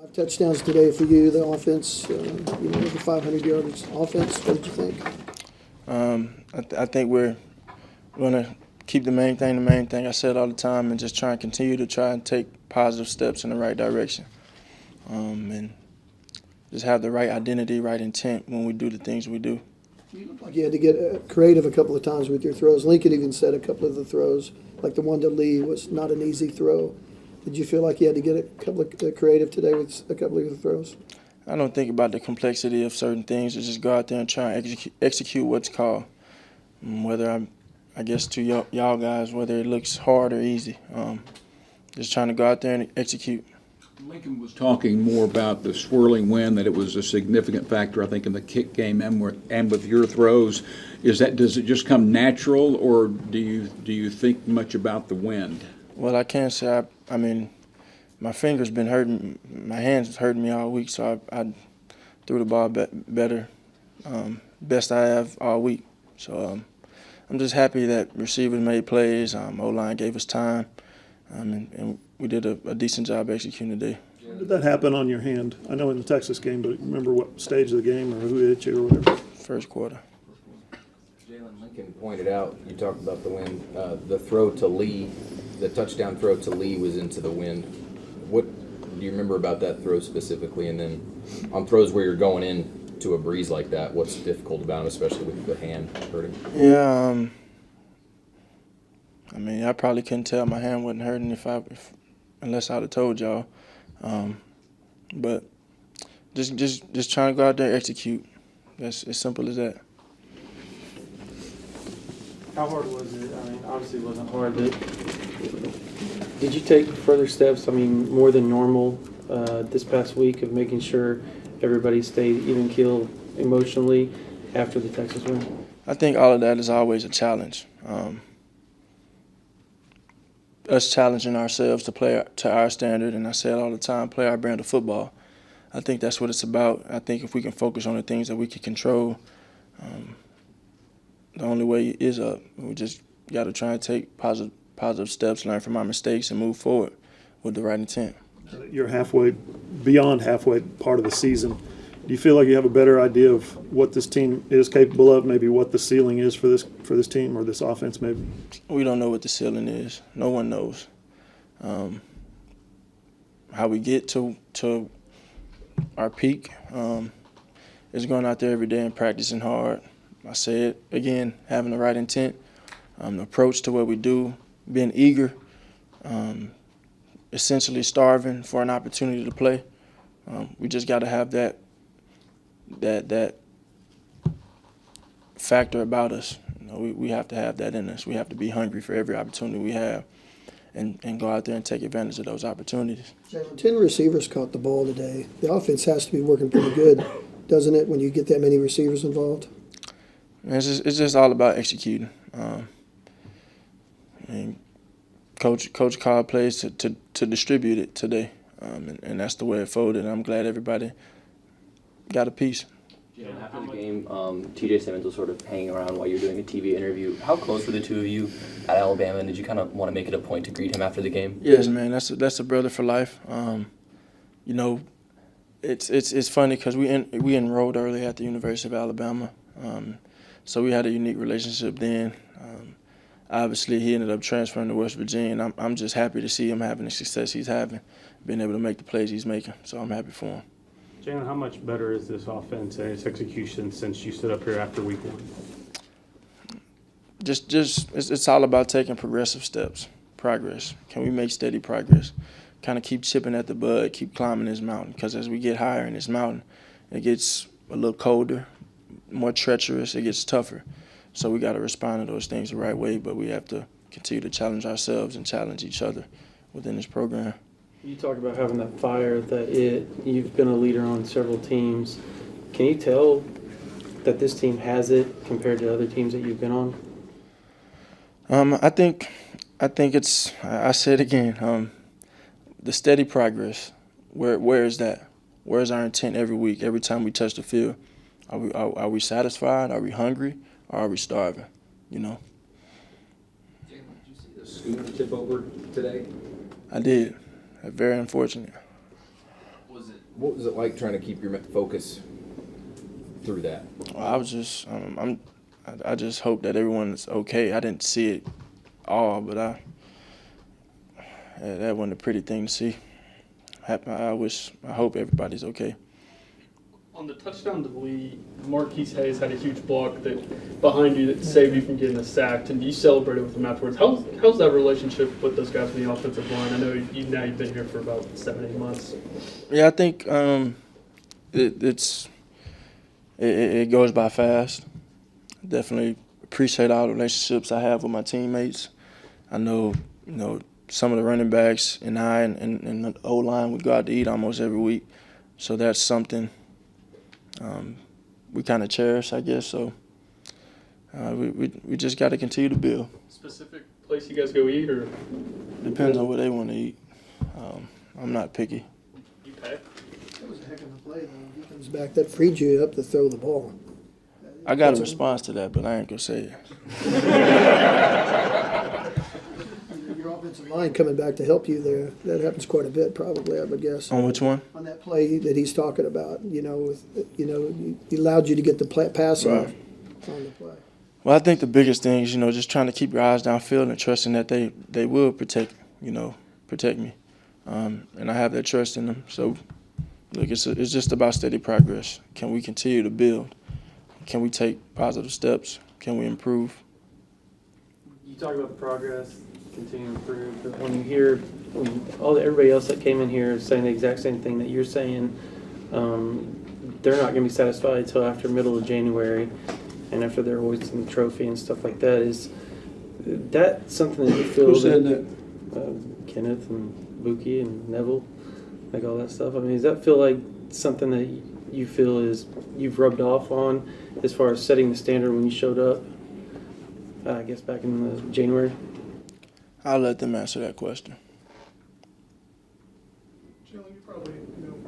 5 touchdowns today for you, the offense, over 500 yards offense. What did you think? I think we're going to keep the main thing I said all the time, and just try and continue to try and take positive steps in the right direction. And just have the right identity, right intent when we do the things we do. You looked like you had to get creative a couple of times with your throws. Lincoln even said a couple of the throws, like the one to Lee, was not an easy throw. Did you feel like you had to get a couple of creative today with a couple of the throws? I don't think about the complexity of certain things. Just go out there and try and execute what's called. Whether I guess to y'all guys, whether it looks hard or easy. Just trying to go out there and execute. Lincoln was talking more about the swirling wind, that it was a significant factor, I think, in the kick game and with your throws. Does it just come natural, or do you think much about the wind? Well, I can't say. I mean, my fingers been hurting, my hands hurting me all week, so I threw the ball better, best I have all week. So I'm just happy that receivers made plays. O-line gave us time, and we did a decent job executing today. When did that happen on your hand? I know in the Texas game, but remember what stage of the game or who hit you or whatever? First quarter. Jalen, Lincoln pointed out, you talked about the wind, the throw to Lee, the touchdown throw to Lee was into the wind. What do you remember about that throw specifically? And then on throws where you're going in to a breeze like that, what's difficult about it, especially with the hand hurting? Yeah, I mean, I probably couldn't tell my hand wasn't hurting unless I'd have told y'all. But just trying to go out there and execute. That's as simple as that. How hard was it? I mean, obviously it wasn't hard, but did you take further steps, I mean, more than normal this past week of making sure everybody stayed even keeled emotionally after the Texas win? I think all of that is always a challenge. Us challenging ourselves to play to our standard, and I say it all the time, play our brand of football. I think that's what it's about. I think if we can focus on the things that we can control, the only way is up. We just got to try and take positive steps, learn from our mistakes, and move forward with the right intent. You're beyond halfway part of the season. Do you feel like you have a better idea of what this team is capable of, maybe what the ceiling is for this team or this offense maybe? We don't know what the ceiling is. No one knows. How we get to our peak is going out there every day and practicing hard. I say it again, having the right intent, the approach to what we do, being eager, essentially starving for an opportunity to play. We just got to have that factor about us. We have to have that in us. We have to be hungry for every opportunity we have and go out there and take advantage of those opportunities. Jalen, 10 receivers caught the ball today. The offense has to be working pretty good, doesn't it, when you get that many receivers involved? It's just all about executing. And coach called plays to distribute it today, and that's the way it folded. I'm glad everybody got a piece. After the game, TJ Simmons was sort of hanging around while you were doing a TV interview. How close were the two of you at Alabama, and did you kind of want to make it a point to greet him after the game? Yes, man. That's a brother for life. It's funny because we enrolled early at the University of Alabama, so we had a unique relationship then. Obviously, he ended up transferring to West Virginia, and I'm just happy to see him having the success he's having, being able to make the plays he's making. So I'm happy for him. Jalen, how much better is this offense and its execution since you stood up here after week one? It's all about taking progressive steps, progress. Can we make steady progress? Kind of keep chipping at the bud, keep climbing this mountain, because as we get higher in this mountain, it gets a little colder, more treacherous, it gets tougher. So we got to respond to those things the right way, but we have to continue to challenge ourselves and challenge each other within this program. You talk about having that fire, you've been a leader on several teams. Can you tell that this team has it compared to other teams that you've been on? I think it's, I say it again, the steady progress. Where is that? Where's our intent every week, every time we touch the field? Are we satisfied? Are we hungry? Or are we starving? You know? Jalen, did you see the schooner tip over today? I did. Very unfortunate. Was What was it like trying to keep your focus through that? Well, I was just, I just hope that everyone's okay. I didn't see it all, but that wasn't a pretty thing to see. I hope everybody's okay. On the touchdown to Lee, Marquise Hayes had a huge block that behind you that saved you from getting sacked, and you celebrated with him afterwards. How's that relationship with those guys from the offensive line? I know you've been here for about 7-8 months. Yeah, I think it goes by fast. Definitely appreciate all the relationships I have with my teammates. I know, some of the running backs and I and the O-line, we go out to eat almost every week. So that's something we kind of cherish, I guess. So we just got to continue to build. Specific place you guys go eat, or Depends on what they want to eat. I'm not picky. you pay? That was a heck of a play, though. He comes back, that freed you up to throw the ball. I got a response to that, but I ain't going to say it. Your offensive line coming back to help you there, that happens quite a bit probably, I would guess. On which one? On that play that he's talking about, he allowed you to get the pass off on the play. Well, I think the biggest thing is, just trying to keep your eyes downfield and trusting that they will protect me. And I have that trust in them. So, look, it's just about steady progress. Can we continue to build? Can we take positive steps? Can we improve? You talk about the progress, continue to improve, but when you hear everybody else that came in here is saying the exact same thing that you're saying, they're not going to be satisfied until after middle of January, and after they're hoisting the trophy and stuff like that. Is that something that you feel? Who said that? Kenneth and Buki and Neville, like all that stuff. I mean, does that feel like something that you feel is you've rubbed off on as far as setting the standard when you showed up? I guess back in January. I'll let them answer that question. Jalen, you probably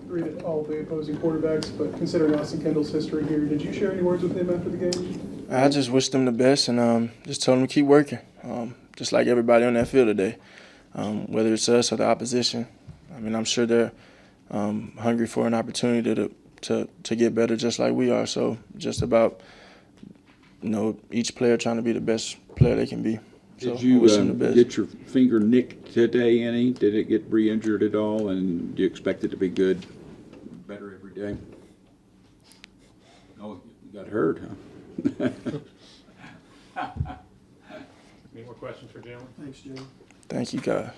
greeted all the opposing quarterbacks, but considering Austin Kendall's history here, did you share any words with him after the game? I just wish them the best and just told them to keep working, just like everybody on that field today, whether it's us or the opposition. I mean, I'm sure they're hungry for an opportunity to get better just like we are. So just about, each player trying to be the best player they can be. So Did you wish them the best. get your finger nicked today any? Did it get re-injured at all? And do you expect it to be better every day? Oh, you got hurt, huh? Any more questions for Jalen? Thanks, Jim. Thank you, guys.